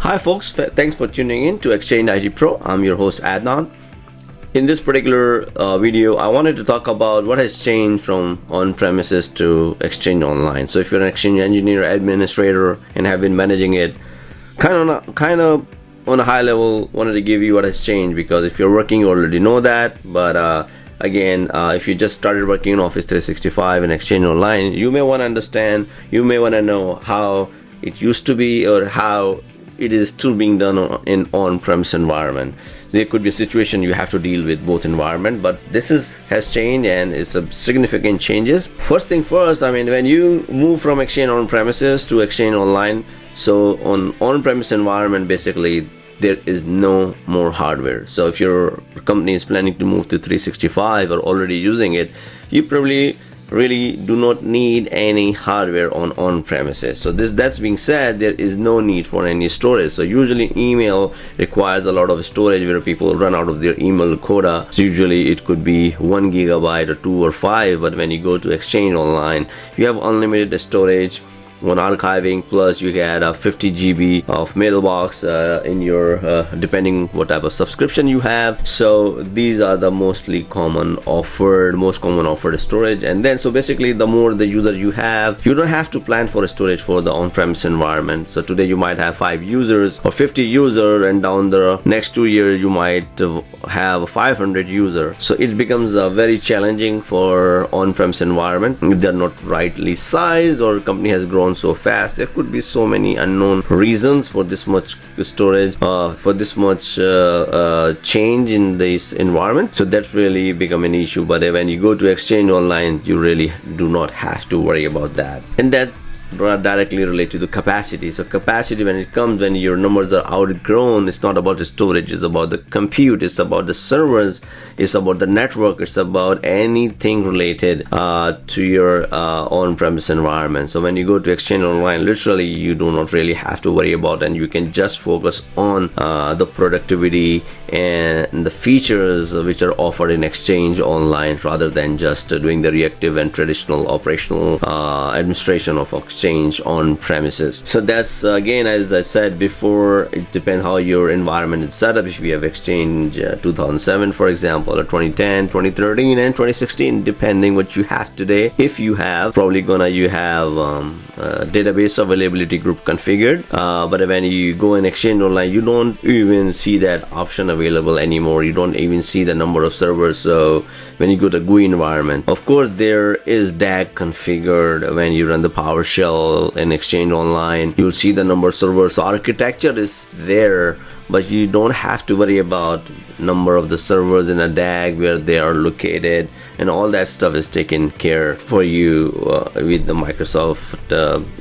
Hi folks, thanks for tuning in to Exchange IT Pro. I'm your host Adnan. In this particular video, I wanted to talk about what has changed from on-premises to Exchange Online. So if you're an Exchange engineer, administrator, and have been managing it, kind of on a high level, wanted to give you what has changed, because if you're working, you already know that. But again, if you just started working in Office 365 and Exchange Online, you may want to understand, you may want to know how it used to be or how it is still being done in on-premise environment. There could be a situation you have to deal with both environment, but this has changed and it's a significant changes. First thing first, when you move from Exchange on-premises to Exchange Online, so on-premise environment, basically there is no more hardware. So if your company is planning to move to 365 or already using it, you probably really do not need any hardware on premises. So that's being said, there is no need for any storage. So usually email requires a lot of storage where people run out of their email quota. So usually it could be 1 gigabyte or 2 or 5, but when you go to Exchange Online, you have unlimited storage on archiving, plus you get a 50 GB of mailbox in your depending what type of subscription you have. So these are the most common offered storage. And then so basically the more the user you have, you don't have to plan for storage for the on-premise environment. So today you might have 5 users or 50 users, and down the next 2 years you might have 500 users. So it becomes very challenging for on-premise environment if they're not rightly sized, or company has grown so fast. There could be so many unknown reasons for this much storage, for this much change in this environment. So that's really become an issue. But when you go to Exchange Online, you really do not have to worry about that. And that directly related to the capacity. So capacity, when your numbers are outgrown, it's not about the storage, it's about the compute, it's about the servers, it's about the network, it's about anything related to your on-premise environment. So when you go to Exchange Online, literally you do not really have to worry about, and you can just focus on the productivity and the features which are offered in Exchange Online, rather than just doing the reactive and traditional operational administration of Exchange on premises. So that's again, as I said before, it depends how your environment is set up. If you have Exchange 2007 for example, or 2010, 2013 and 2016, depending what you have today. If you have, you have database availability group configured, but when you go in Exchange Online, you don't even see that option available anymore. You don't even see the number of servers. So when you go to GUI environment, of course there is DAG configured. When you run the PowerShell in Exchange Online, you'll see the number of servers. So architecture is there, but you don't have to worry about number of the servers in a DAG, where they are located, and all that stuff is taken care for you with the Microsoft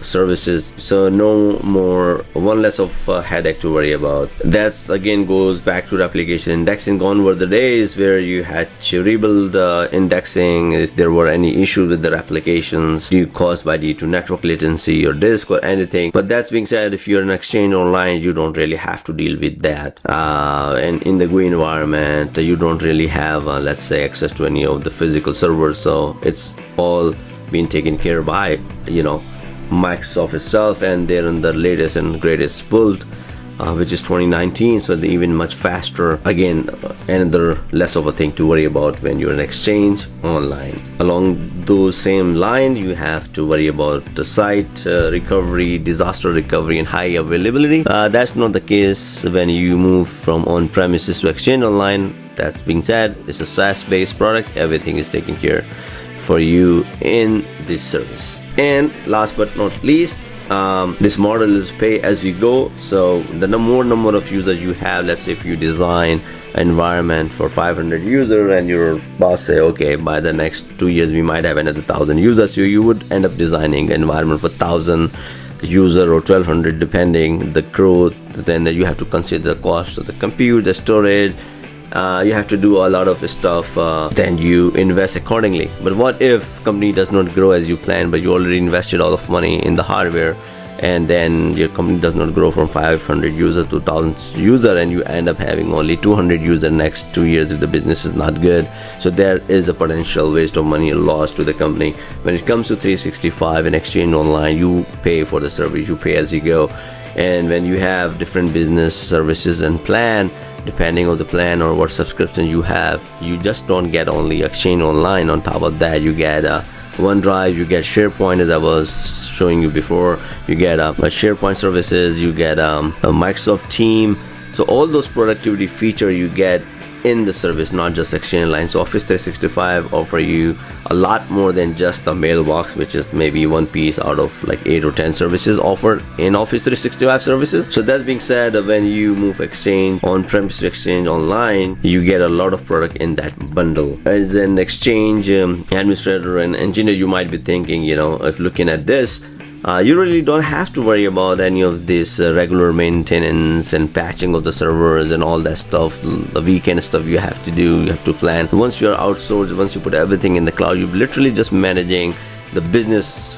services. So no more, one less of a headache to worry about. That's again goes back to replication indexing. Gone were the days where you had to rebuild indexing if there were any issues with the replications caused by due to network latency or disk or anything. But that's being said, if you're in Exchange Online, you don't really have to deal with that. And in the GUI environment, you don't really have let's say access to any of the physical servers. So it's all being taken care by Microsoft itself, and they're in the latest and greatest build, which is 2019. So they're even much faster. Again, another less of a thing to worry about when you're in Exchange Online. Along those same lines, you have to worry about the site recovery, disaster recovery, and high availability. That's not the case when you move from on-premises to Exchange Online. That being said, it's a SaaS-based product. Everything is taken care for you in this service. And last but not least, this model is pay as you go. So the more number of users you have, let's say if you design an environment for 500 users and your boss say, okay, by the next 2 years we might have another 1,000 users, so you would end up designing an environment for 1,000 user or 1,200 depending the growth. Then you have to consider the cost of the compute, the storage. You have to do a lot of stuff, then you invest accordingly. But what if company does not grow as you plan, but you already invested all of money in the hardware, and then your company does not grow from 500 users to 1,000 users, and you end up having only 200 users next 2 years if the business is not good. So there is a potential waste of money or loss to the company. When it comes to 365 and Exchange Online, you pay for the service, you pay as you go. And when you have different business services and plan, depending on the plan or what subscription you have, you just don't get only Exchange Online. On top of that, you get OneDrive, you get SharePoint, as I was showing you before, you get SharePoint services, you get a Microsoft Team. So all those productivity feature you get in the service, not just Exchange Online. So Office 365 offer you a lot more than just the mailbox, which is maybe one piece out of like 8 or 10 services offered in Office 365 services. So that being said, when you move Exchange on-premise to Exchange Online, you get a lot of product in that bundle. As an Exchange administrator and engineer, you might be thinking, if looking at this, you really don't have to worry about any of this regular maintenance and patching of the servers and all that stuff, the weekend stuff you have to do, you have to plan. Once you're outsourced, once you put everything in the cloud, you're literally just managing the business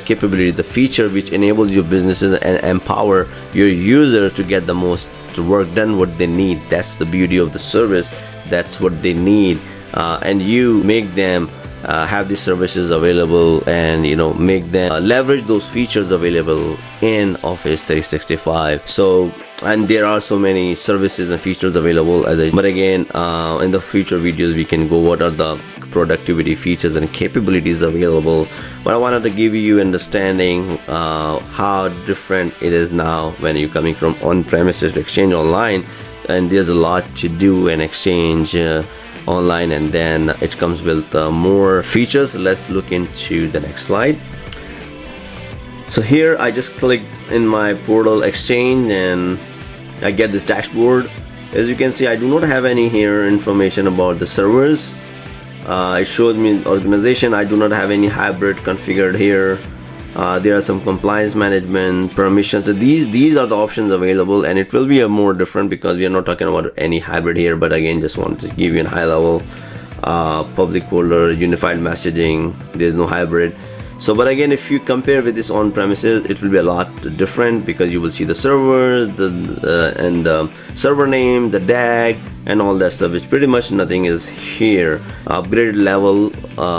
capability, the feature which enables your businesses and empower your user to get the most work done, what they need. That's the beauty of the service. That's what they need, and you make them have these services available, and make them leverage those features available in Office 365. So, and there are so many services and features available but again, in the future videos we can go what are the productivity features and capabilities available. But I wanted to give you understanding how different it is now when you're coming from on-premises to Exchange Online, and there's a lot to do in Exchange Online, and then it comes with more features. Let's look into the next slide. So here I just click in my portal Exchange and I get this dashboard. As you can see, I do not have any here information about the servers. It shows me organization. I do not have any hybrid configured here. There are some compliance management permissions. So these are the options available, and it will be a more different because we are not talking about any hybrid here. But again, just want to give you a high level public folder, unified messaging. There's no hybrid. So but again, if you compare with this on premises, it will be a lot different because you will see the servers, and the server name, the DAG, and all that stuff, which pretty much nothing is here. Upgraded level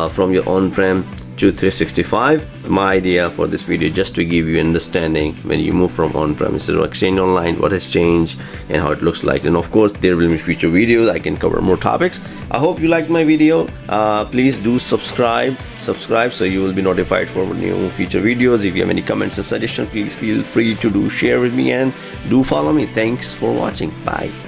from your on-prem to 365. My idea for this video just to give you understanding when you move from on-premises to Exchange Online, what has changed and how it looks like. And of course there will be future videos. I can cover more topics. I hope you liked my video. Please do subscribe so you will be notified for new future videos. If you have any comments or suggestions, please feel free to share with me, and do follow me. Thanks for watching. Bye.